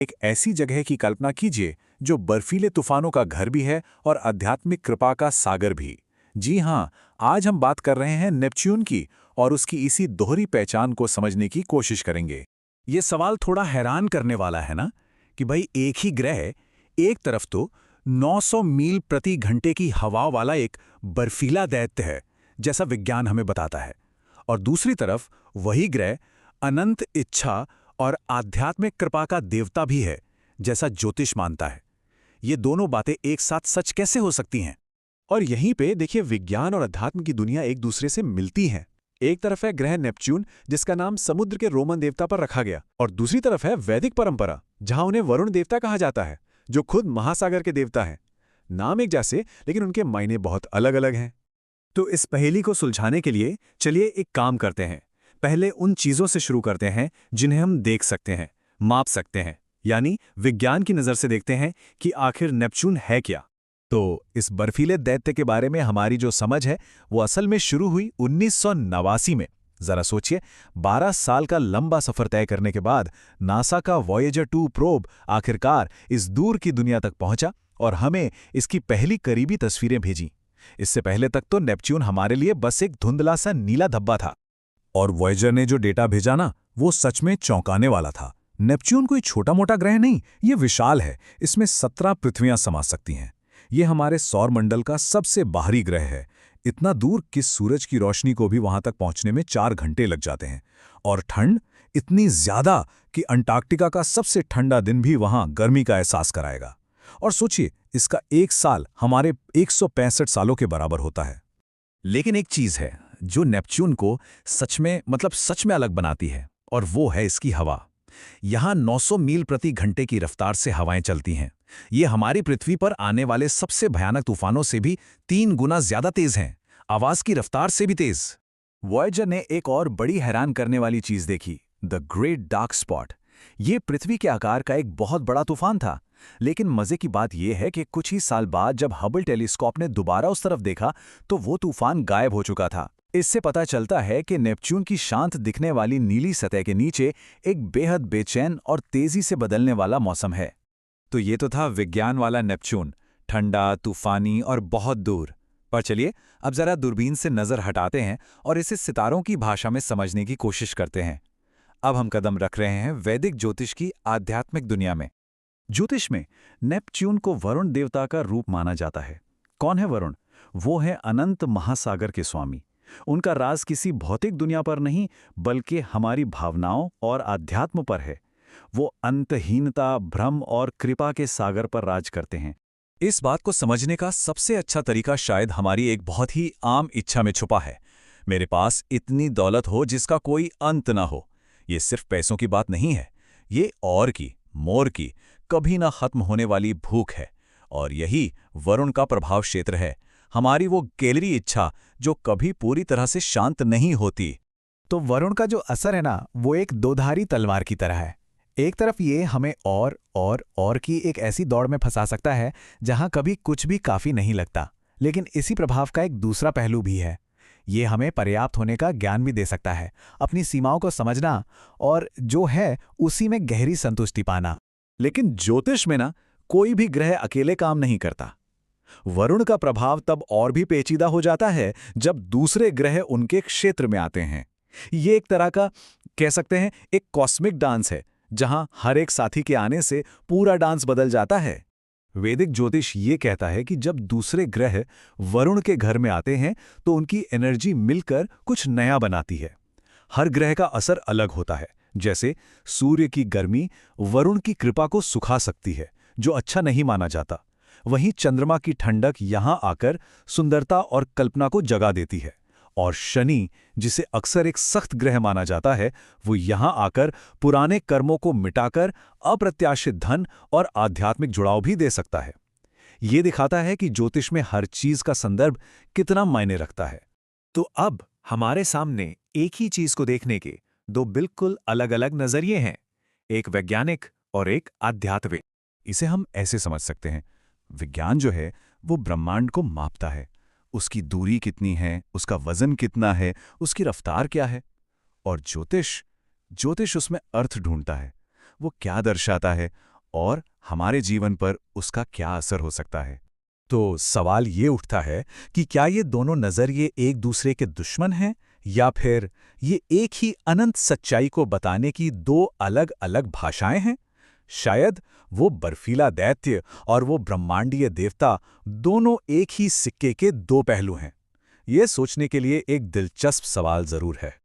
एक ऐसी जगह की कल्पना कीजिए जो बर्फीले तूफानों का घर भी है और आध्यात्मिक कृपा का सागर भी। जी हाँ, आज हम बात कर रहे हैं नेपच्यून की और उसकी इसी दोहरी पहचान को समझने की कोशिश करेंगे। ये सवाल थोड़ा हैरान करने वाला है ना कि भाई एक ही ग्रह, एक तरफ तो 900 मील प्रति घंटे की हवा वाला एक बर्फीला दैत्य है जैसा विज्ञान हमें बताता है, और दूसरी तरफ वही ग्रह अनंत इच्छा और आध्यात्मिक कृपा का देवता भी है जैसा ज्योतिष मानता है। ये दोनों बातें एक साथ सच कैसे हो सकती हैं? और यहीं पे देखिए, विज्ञान और अध्यात्म की दुनिया एक दूसरे से मिलती हैं। एक तरफ है ग्रह नेपच्यून, जिसका नाम समुद्र के रोमन देवता पर रखा गया, और दूसरी तरफ है वैदिक परंपरा, जहां उन्हें वरुण देवता कहा जाता है, जो खुद महासागर के देवता हैं। नाम एक जैसे, लेकिन उनके मायने बहुत अलग अलग हैं। तो इस पहेली को सुलझाने के लिए चलिए एक काम करते हैं। पहले उन चीजों से शुरू करते हैं जिन्हें हम देख सकते हैं, माप सकते हैं, यानी विज्ञान की नजर से देखते हैं कि आखिर नेपच्यून है क्या। तो इस बर्फीले दैत्य के बारे में हमारी जो समझ है वो असल में शुरू हुई 1989 में। जरा सोचिए, 12 साल का लंबा सफर तय करने के बाद नासा का वॉयेजर 2 प्रोब आखिरकार इस दूर की दुनिया तक पहुंचा और हमें इसकी पहली करीबी तस्वीरें भेजी। इससे पहले तक तो नेपच्यून हमारे लिए बस एक धुंधला सा नीला धब्बा था। और वॉयेजर ने जो डेटा भेजा ना, वो सच में चौंकाने वाला था। नेपच्यून कोई छोटा मोटा ग्रह नहीं, ये विशाल है। इसमें 17 पृथ्वियां समा सकती हैं। ये हमारे सौरमंडल का सबसे बाहरी ग्रह है। इतना दूर कि सूरज की रोशनी को भी वहां तक पहुंचने में 4 घंटे लग जाते हैं। और ठंड इतनी ज्यादा कि अंटार्कटिका का सबसे ठंडा दिन भी वहां गर्मी का एहसास कराएगा। और सोचिए, इसका एक साल हमारे 165 सालों के बराबर होता है। लेकिन एक चीज है जो नेपच्यून को सच में अलग बनाती है, और वो है इसकी हवा। यहाँ 900 मील प्रति घंटे की रफ्तार से हवाएं चलती हैं। ये हमारी पृथ्वी पर आने वाले सबसे भयानक तूफानों से भी 3 गुना ज्यादा तेज हैं, आवाज की रफ्तार से भी तेज। वॉयेजर ने एक और बड़ी हैरान करने वाली चीज देखी, द ग्रेट डार्क स्पॉट। ये पृथ्वी के आकार का एक बहुत बड़ा तूफान था। लेकिन मजे की बात यह है कि कुछ ही साल बाद जब हबल टेलीस्कोप ने दोबारा उस तरफ देखा तो वो तूफान गायब हो चुका था। इससे पता चलता है कि नेपच्यून की शांत दिखने वाली नीली सतह के नीचे एक बेहद बेचैन और तेजी से बदलने वाला मौसम है। तो ये तो था विज्ञान वाला नेपच्यून, ठंडा, तूफानी और बहुत दूर। पर चलिए अब जरा दूरबीन से नजर हटाते हैं और इसे सितारों की भाषा में समझने की कोशिश करते हैं। अब हम कदम रख रहे हैं वैदिक ज्योतिष की आध्यात्मिक दुनिया में। ज्योतिष में नेपच्यून को वरुण देवता का रूप माना जाता है। कौन है वरुण? वो है अनंत महासागर के स्वामी। उनका राज किसी भौतिक दुनिया पर नहीं, बल्कि हमारी भावनाओं और आध्यात्म पर है। वो अंतहीनता, भ्रम और कृपा के सागर पर राज करते हैं। इस बात को समझने का सबसे अच्छा तरीका शायद हमारी एक बहुत ही आम इच्छा में छुपा है। मेरे पास इतनी दौलत हो जिसका कोई अंत ना हो। ये सिर्फ पैसों की बात नहीं है, ये और की, मोर की, कभी ना खत्म होने वाली भूख है। और यही वरुण का प्रभाव क्षेत्र है, हमारी वो गहरी इच्छा जो कभी पूरी तरह से शांत नहीं होती। तो वरुण का जो असर है ना, वो एक दोधारी तलवार की तरह है। एक तरफ ये हमें और की एक ऐसी दौड़ में फंसा सकता है जहां कभी कुछ भी काफी नहीं लगता। लेकिन इसी प्रभाव का एक दूसरा पहलू भी है। ये हमें पर्याप्त होने का ज्ञान भी दे सकता है, अपनी सीमाओं को समझना और जो है उसी में गहरी संतुष्टि पाना। लेकिन ज्योतिष में ना, कोई भी ग्रह अकेले काम नहीं करता। वरुण का प्रभाव तब और भी पेचीदा हो जाता है जब दूसरे ग्रह उनके क्षेत्र में आते हैं। ये एक तरह का, कह सकते हैं, एक कॉस्मिक डांस है, जहां हर एक साथी के आने से पूरा डांस बदल जाता है। वैदिक ज्योतिष ये कहता है कि जब दूसरे ग्रह वरुण के घर में आते हैं तो उनकी एनर्जी मिलकर कुछ नया बनाती है। हर ग्रह का असर अलग होता है। जैसे सूर्य की गर्मी वरुण की कृपा को सुखा सकती है, जो अच्छा नहीं माना जाता। वहीं चंद्रमा की ठंडक यहां आकर सुंदरता और कल्पना को जगा देती है। और शनि, जिसे अक्सर एक सख्त ग्रह माना जाता है, वो यहां आकर पुराने कर्मों को मिटाकर अप्रत्याशित धन और आध्यात्मिक जुड़ाव भी दे सकता है। ये दिखाता है कि ज्योतिष में हर चीज का संदर्भ कितना मायने रखता है। तो अब हमारे सामने एक ही चीज को देखने के दो बिल्कुल अलग अलग नजरिए हैं, एक वैज्ञानिक और एक आध्यात्मिक। इसे हम ऐसे समझ सकते हैं, विज्ञान जो है वो ब्रह्मांड को मापता है, उसकी दूरी कितनी है, उसका वजन कितना है, उसकी रफ्तार क्या है। और ज्योतिष उसमें अर्थ ढूंढता है, वो क्या दर्शाता है और हमारे जीवन पर उसका क्या असर हो सकता है। तो सवाल ये उठता है कि क्या ये दोनों नज़रिए एक दूसरे के दुश्मन हैं, या फिर ये एक ही अनंत सच्चाई को बताने की दो अलग-अलग भाषाएं हैं? शायद वो बर्फीला दैत्य और वो ब्रह्मांडीय देवता दोनों एक ही सिक्के के दो पहलू हैं। ये सोचने के लिए एक दिलचस्प सवाल जरूर है।